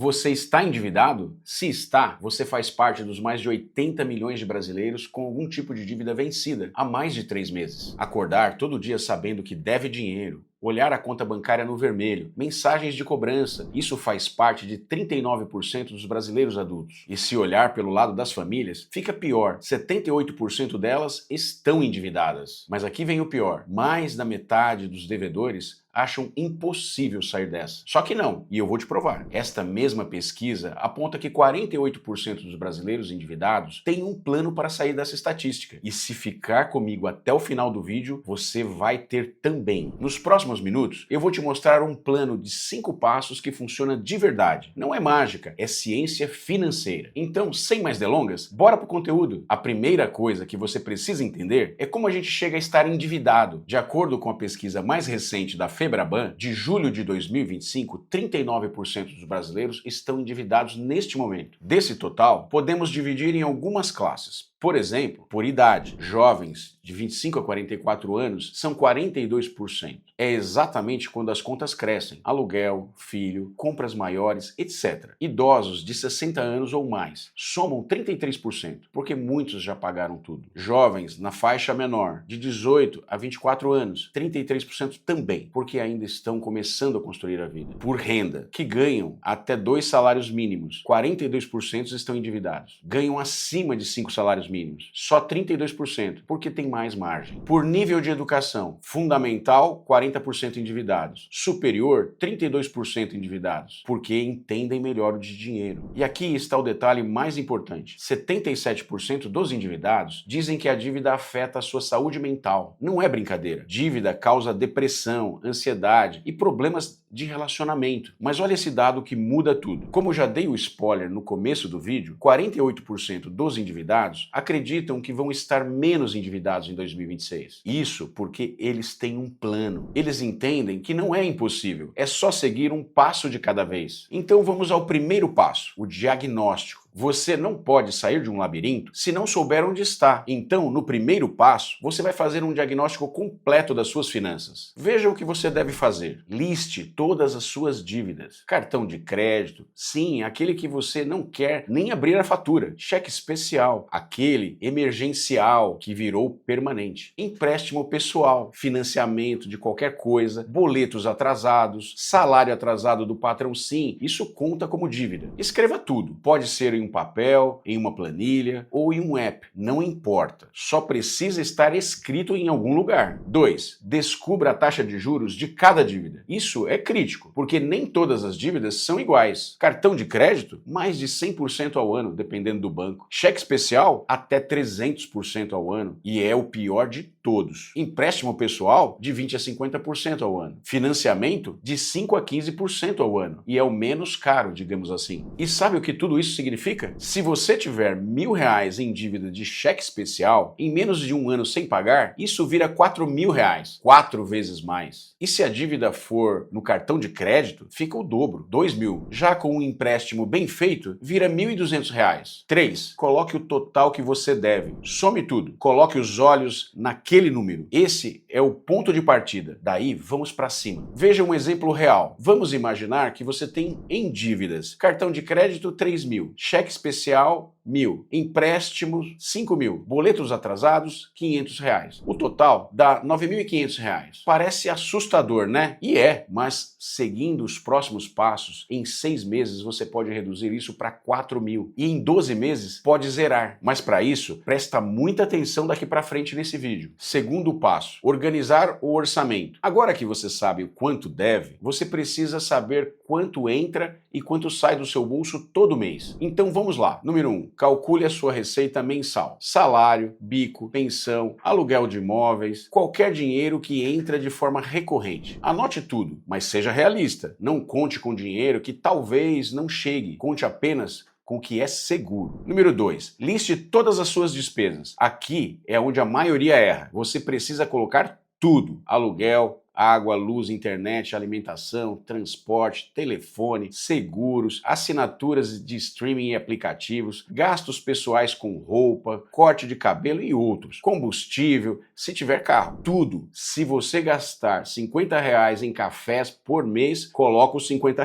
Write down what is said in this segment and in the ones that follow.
Você está endividado? Se está, você faz parte dos mais de 80 milhões de brasileiros com algum tipo de dívida vencida há mais de 3 meses. Acordar todo dia sabendo que deve dinheiro, olhar a conta bancária no vermelho, mensagens de cobrança, isso faz parte de 39% dos brasileiros adultos. E se olhar pelo lado das famílias, fica pior, 78% delas estão endividadas. Mas aqui vem o pior, mais da metade dos devedores acham impossível sair dessa. Só que não, e eu vou te provar. Esta mesma pesquisa aponta que 48% dos brasileiros endividados têm um plano para sair dessa estatística. E se ficar comigo até o final do vídeo, você vai ter também. Nos próximos minutos, eu vou te mostrar um plano de 5 passos que funciona de verdade. Não é mágica, é ciência financeira. Então, sem mais delongas, bora pro conteúdo. A primeira coisa que você precisa entender é como a gente chega a estar endividado. De acordo com a pesquisa mais recente da Febraban, de julho de 2025, 39% dos brasileiros estão endividados neste momento. Desse total, podemos dividir em algumas classes. Por exemplo, por idade, jovens de 25 a 44 anos são 42%. É exatamente quando as contas crescem: aluguel, filho, compras maiores, etc. Idosos de 60 anos ou mais somam 33%, porque muitos já pagaram tudo. Jovens na faixa menor, de 18 a 24 anos, 33% também, porque ainda estão começando a construir a vida. Por renda, que ganham até 2 salários mínimos, 42% estão endividados. Ganham acima de 5 salários mínimos, só 32%, porque tem mais margem. Por nível de educação, fundamental, 40% endividados. Superior, 32% endividados, porque entendem melhor o de dinheiro. E aqui está o detalhe mais importante: 77% dos endividados dizem que a dívida afeta a sua saúde mental. Não é brincadeira. Dívida causa depressão, ansiedade e problemas de relacionamento. Mas olha esse dado que muda tudo. Como eu já dei o spoiler no começo do vídeo, 48% dos endividados acreditam que vão estar menos endividados em 2026. Isso porque eles têm um plano. Eles entendem que não é impossível, é só seguir um passo de cada vez. Então vamos ao primeiro passo, o diagnóstico. Você não pode sair de um labirinto se não souber onde está. Então, no primeiro passo, você vai fazer um diagnóstico completo das suas finanças. Veja o que você deve fazer. Liste todas as suas dívidas. Cartão de crédito, sim, aquele que você não quer nem abrir a fatura. Cheque especial, aquele emergencial que virou permanente. Empréstimo pessoal, financiamento de qualquer coisa, boletos atrasados, salário atrasado do patrão, sim, isso conta como dívida. Escreva tudo. Pode ser em um papel, em uma planilha ou em um app, não importa. Só precisa estar escrito em algum lugar. 2. Descubra a taxa de juros de cada dívida. Isso é crítico, porque nem todas as dívidas são iguais. Cartão de crédito, mais de 100% ao ano, dependendo do banco. Cheque especial, até 300% ao ano, e é o pior de todos. Empréstimo pessoal, de 20 a 50% ao ano. Financiamento, de 5 a 15% ao ano, e é o menos caro, digamos assim. E sabe o que tudo isso significa? Se você tiver R$1.000 em dívida de cheque especial, em menos de um ano sem pagar, isso vira R$4.000, 4 vezes mais. E se a dívida for no cartão de crédito, fica o dobro, R$2.000. Já com um empréstimo bem feito, vira R$1.200. 3. Coloque o total que você deve. Some tudo. Coloque os olhos naquele número. Esse é o ponto de partida. Daí, vamos para cima. Veja um exemplo real. Vamos imaginar que você tem em dívidas: cartão de crédito, R$3.000. Cheque especial, R$1.000. Empréstimos, R$5.000. Boletos atrasados, R$500. O total dá R$9.500. Parece assustador, né? E é, mas seguindo os próximos passos, em 6 meses você pode reduzir isso para R$4.000. E em 12 meses pode zerar. Mas para isso, presta muita atenção daqui para frente nesse vídeo. Segundo passo, organizar o orçamento. Agora que você sabe o quanto deve, você precisa saber quanto entra e quanto sai do seu bolso todo mês. Então vamos lá. Número 1. Calcule a sua receita mensal. Salário, bico, pensão, aluguel de imóveis, qualquer dinheiro que entra de forma recorrente. Anote tudo, mas seja realista. Não conte com dinheiro que talvez não chegue. Conte apenas com o que é seguro. Número 2. Liste todas as suas despesas. Aqui é onde a maioria erra. Você precisa colocar tudo: aluguel, água, luz, internet, alimentação, transporte, telefone, seguros, assinaturas de streaming e aplicativos, gastos pessoais com roupa, corte de cabelo e outros, combustível, se tiver carro, tudo. Se você gastar R$ 50 em cafés por mês, coloca os R$ 50.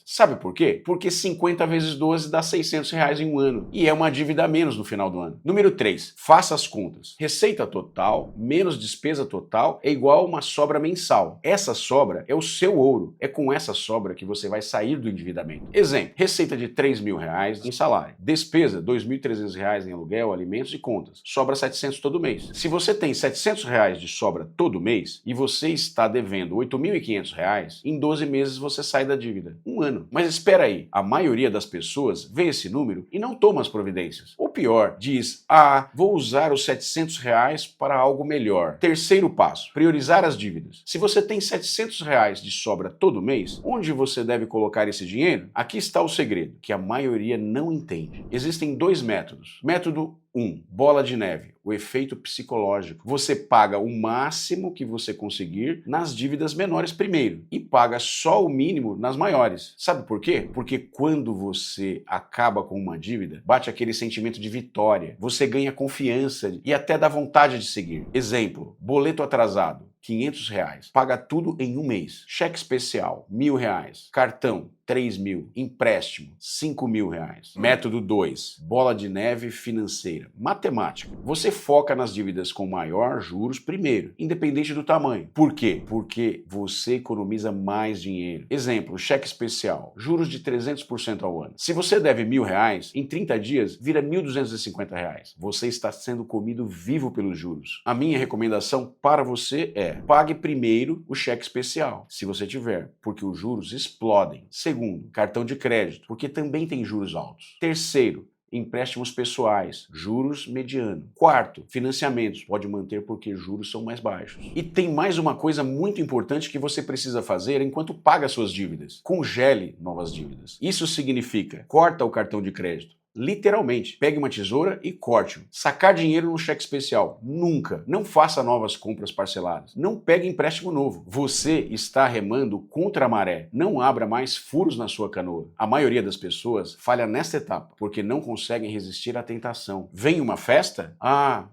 Sabe por quê? Porque 50 vezes 12 dá R$ 600 em um ano. E é uma dívida a menos no final do ano. Número 3. Faça as contas. Receita total menos despesa total é igual a uma sobra mensal. Essa sobra é o seu ouro. É com essa sobra que você vai sair do endividamento. Exemplo, receita de R$ 3.000 em salário. Despesa, R$ 2.300 em aluguel, alimentos e contas. Sobra 700 todo mês. Se você tem R$ 700 de sobra todo mês e você está devendo R$ 8.500, em 12 meses você sai da dívida. Um ano. Mas espera aí, a maioria das pessoas vê esse número e não toma as providências. Ou pior, diz, vou usar os R$ 700 para algo melhor. Terceiro passo, priorizar as dívidas. Se você tem R$ 700 de sobra todo mês, onde você deve colocar esse dinheiro? Aqui está o segredo, que a maioria não entende. Existem dois métodos. Método 1. Bola de neve. O efeito psicológico. Você paga o máximo que você conseguir nas dívidas menores primeiro e paga só o mínimo nas maiores. Sabe por quê? Porque quando você acaba com uma dívida, bate aquele sentimento de vitória. Você ganha confiança e até dá vontade de seguir. Exemplo, boleto atrasado. R$ 500. Paga tudo em um mês. Cheque especial, R$ 1.000. Cartão, 3.000. Empréstimo, R$ 5.000. Método 2. Bola de neve financeira. Matemática. Você foca nas dívidas com maior juros primeiro, independente do tamanho. Por quê? Porque você economiza mais dinheiro. Exemplo, cheque especial. Juros de 300% ao ano. Se você deve R$ 1.000, em 30 dias vira R$ 1.250. Você está sendo comido vivo pelos juros. A minha recomendação para você é: pague primeiro o cheque especial, se você tiver, porque os juros explodem. Segundo, cartão de crédito, porque também tem juros altos. Terceiro, empréstimos pessoais, juros mediano. Quarto, financiamentos, pode manter porque juros são mais baixos. E tem mais uma coisa muito importante que você precisa fazer enquanto paga suas dívidas. Congele novas dívidas. Isso significa, corta o cartão de crédito. Literalmente, pegue uma tesoura e corte-o. Sacar dinheiro no cheque especial. Nunca. Não faça novas compras parceladas. Não pegue empréstimo novo. Você está remando contra a maré. Não abra mais furos na sua canoa. A maioria das pessoas falha nesta etapa, porque não conseguem resistir à tentação. Vem uma festa?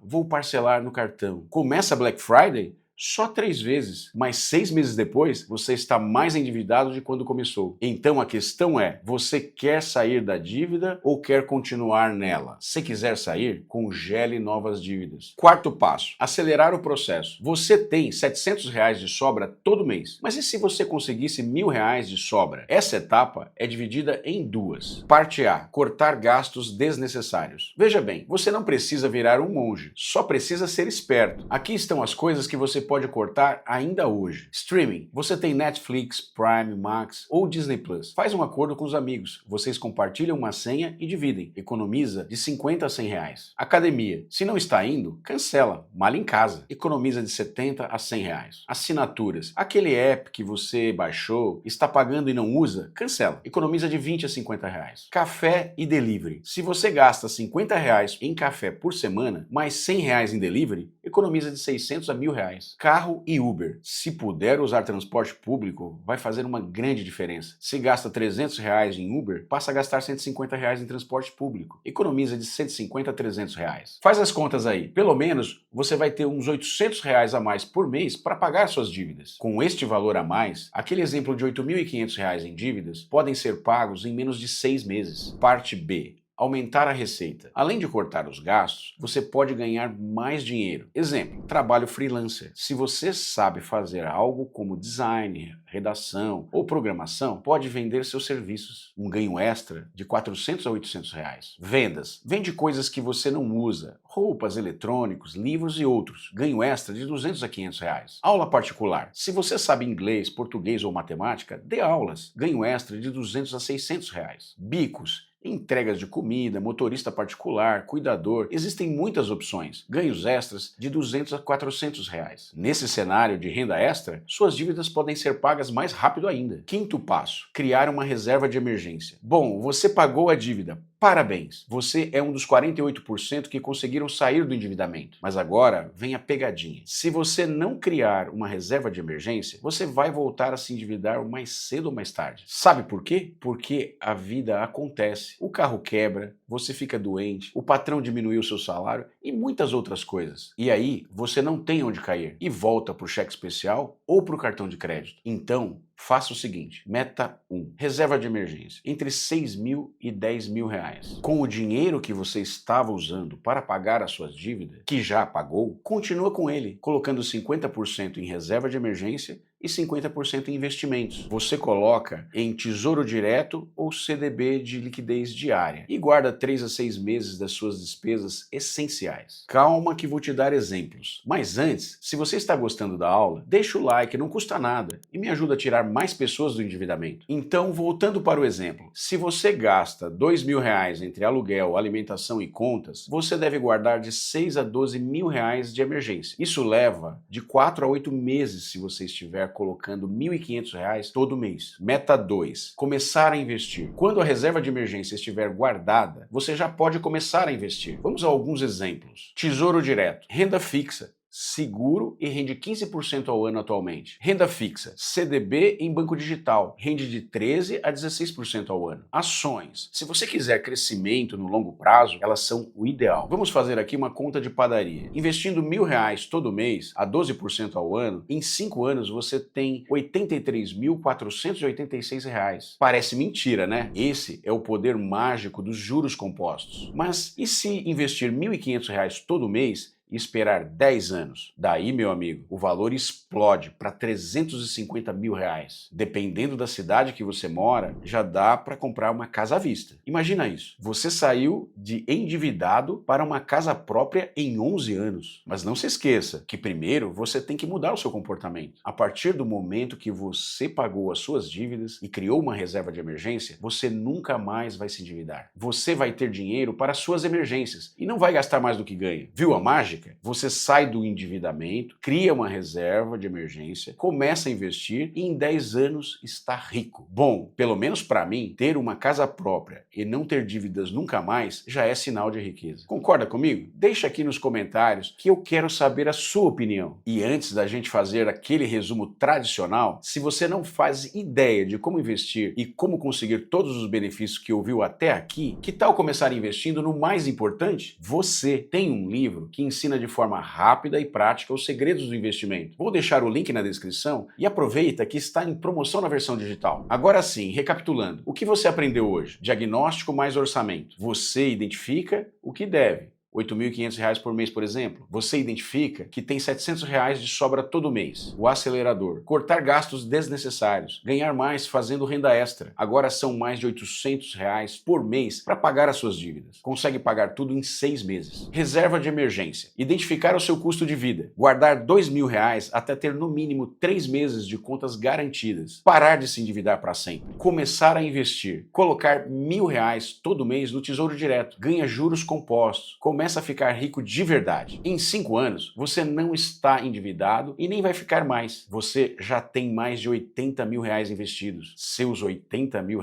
Vou parcelar no cartão. Começa Black Friday? Só 3 vezes, mas 6 meses depois você está mais endividado de quando começou. Então a questão é, você quer sair da dívida ou quer continuar nela? Se quiser sair, congele novas dívidas. Quarto passo, acelerar o processo. Você tem R$ 700 de sobra todo mês, mas e se você conseguisse R$ 1.000 de sobra? Essa etapa é dividida em duas. Parte A, cortar gastos desnecessários. Veja bem, você não precisa virar um monge, só precisa ser esperto. Aqui estão as coisas que você pode cortar ainda hoje. Streaming. Você tem Netflix, Prime, Max ou Disney Plus. Faz um acordo com os amigos. Vocês compartilham uma senha e dividem. Economiza de R$ 50 a R$ 100. Academia. Se não está indo, cancela. Malha em casa. Economiza de R$ 70 a R$ 100. Assinaturas. Aquele app que você baixou, está pagando e não usa, cancela. Economiza de R$ 20 a R$ 50. Café e delivery. Se você gasta R$ 50 em café por semana, mais R$ 100 em delivery, economiza de 600 a R$ 1.000. Carro e Uber. Se puder usar transporte público, vai fazer uma grande diferença. Se gasta R$ 300 em Uber, passa a gastar R$ 150 em transporte público. Economiza de R$ 150 a R$ 300. Faz as contas aí. Pelo menos você vai ter uns R$ 800 a mais por mês para pagar suas dívidas. Com este valor a mais, aquele exemplo de R$ 8.500 em dívidas podem ser pagos em menos de 6 meses. Parte B. Aumentar a receita. Além de cortar os gastos, você pode ganhar mais dinheiro. Exemplo, trabalho freelancer. Se você sabe fazer algo como design, redação ou programação, pode vender seus serviços. Um ganho extra de R$ 400 a R$ 800. Vendas. Vende coisas que você não usa. Roupas, eletrônicos, livros e outros. Ganho extra de R$ 200 a R$ 500. Aula particular. Se você sabe inglês, português ou matemática, dê aulas. Ganho extra de R$ 200 a R$ 600. Bicos. Entregas de comida, motorista particular, cuidador, existem muitas opções. Ganhos extras de R$ 200 a R$ 400. Nesse cenário de renda extra, suas dívidas podem ser pagas mais rápido ainda. Quinto passo, criar uma reserva de emergência. Bom, você pagou a dívida, Parabéns! Você é um dos 48% que conseguiram sair do endividamento. Mas agora vem a pegadinha. Se você não criar uma reserva de emergência, você vai voltar a se endividar mais cedo ou mais tarde. Sabe por quê? Porque a vida acontece. O carro quebra, você fica doente, o patrão diminuiu o seu salário e muitas outras coisas. E aí você não tem onde cair e volta para o cheque especial ou para o cartão de crédito. Então, faça o seguinte, meta 1, reserva de emergência, entre 6 mil e 10 mil reais. Com o dinheiro que você estava usando para pagar as suas dívidas, que já pagou, continua com ele, colocando 50% em reserva de emergência e 50% em investimentos. Você coloca em Tesouro Direto ou CDB de liquidez diária e guarda 3 a 6 meses das suas despesas essenciais. Calma que vou te dar exemplos. Mas antes, se você está gostando da aula, deixa o like, não custa nada e me ajuda a tirar mais pessoas do endividamento. Então, voltando para o exemplo, se você gasta 2 mil reais entre aluguel, alimentação e contas, você deve guardar de 6 a 12 mil reais de emergência. Isso leva de 4 a 8 meses se você estiver colocando R$ 1.500 todo mês. Meta 2. Começar a investir. Quando a reserva de emergência estiver guardada, você já pode começar a investir. Vamos a alguns exemplos. Tesouro Direto. Renda fixa. Seguro e rende 15% ao ano atualmente. Renda fixa, CDB em banco digital, rende de 13% a 16% ao ano. Ações, se você quiser crescimento no longo prazo, elas são o ideal. Vamos fazer aqui uma conta de padaria. Investindo R$ 1.000 todo mês, a 12% ao ano, em 5 anos você tem R$ 83.486. Parece mentira, né? Esse é o poder mágico dos juros compostos. Mas e se investir R$ 1.500 todo mês e esperar 10 anos? Daí, meu amigo, o valor explode para 350 mil reais. Dependendo da cidade que você mora, já dá para comprar uma casa à vista. Imagina isso. Você saiu de endividado para uma casa própria em 11 anos. Mas não se esqueça que primeiro você tem que mudar o seu comportamento. A partir do momento que você pagou as suas dívidas e criou uma reserva de emergência, você nunca mais vai se endividar. Você vai ter dinheiro para as suas emergências e não vai gastar mais do que ganha. Viu a mágica? Você sai do endividamento, cria uma reserva de emergência, começa a investir e em 10 anos está rico. Bom, pelo menos para mim, ter uma casa própria e não ter dívidas nunca mais já é sinal de riqueza. Concorda comigo? Deixa aqui nos comentários que eu quero saber a sua opinião. E antes da gente fazer aquele resumo tradicional, se você não faz ideia de como investir e como conseguir todos os benefícios que ouviu até aqui, que tal começar investindo no mais importante? Você tem um livro que ensina de forma rápida e prática os segredos do investimento. Vou deixar o link na descrição e aproveita que está em promoção na versão digital. Agora sim, recapitulando, o que você aprendeu hoje? Diagnóstico mais orçamento. Você identifica o que deve. R$ 8.500 por mês, por exemplo. Você identifica que tem R$ 700 de sobra todo mês. O acelerador. Cortar gastos desnecessários. Ganhar mais fazendo renda extra. Agora são mais de R$ 800 por mês para pagar as suas dívidas. Consegue pagar tudo em 6 meses. Reserva de emergência. Identificar o seu custo de vida. Guardar R$ 2.000 até ter no mínimo 3 meses de contas garantidas. Parar de se endividar para sempre. Começar a investir. Colocar R$ 1.000 todo mês no Tesouro Direto. Ganha juros compostos. Começa a ficar rico de verdade. Em 5 anos, você não está endividado e nem vai ficar mais. Você já tem mais de R$ 80 mil investidos. Seus R$ 80 mil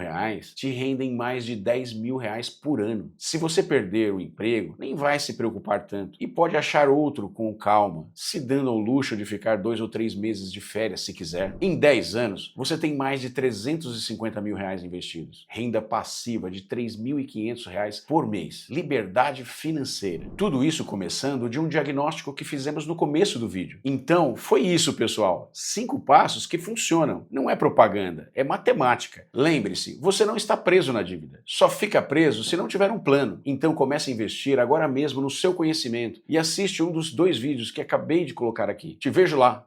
te rendem mais de R$ 10 mil por ano. Se você perder o emprego, nem vai se preocupar tanto e pode achar outro com calma, se dando ao luxo de ficar 2 ou 3 meses de férias se quiser. Em 10 anos, você tem mais de R$ 350 mil investidos. Renda passiva de R$ 3.500 por mês. Liberdade financeira. Tudo isso começando de um diagnóstico que fizemos no começo do vídeo. Então, foi isso, pessoal. 5 passos que funcionam. Não é propaganda, é matemática. Lembre-se, você não está preso na dívida. Só fica preso se não tiver um plano. Então comece a investir agora mesmo no seu conhecimento e assiste um dos 2 vídeos que acabei de colocar aqui. Te vejo lá.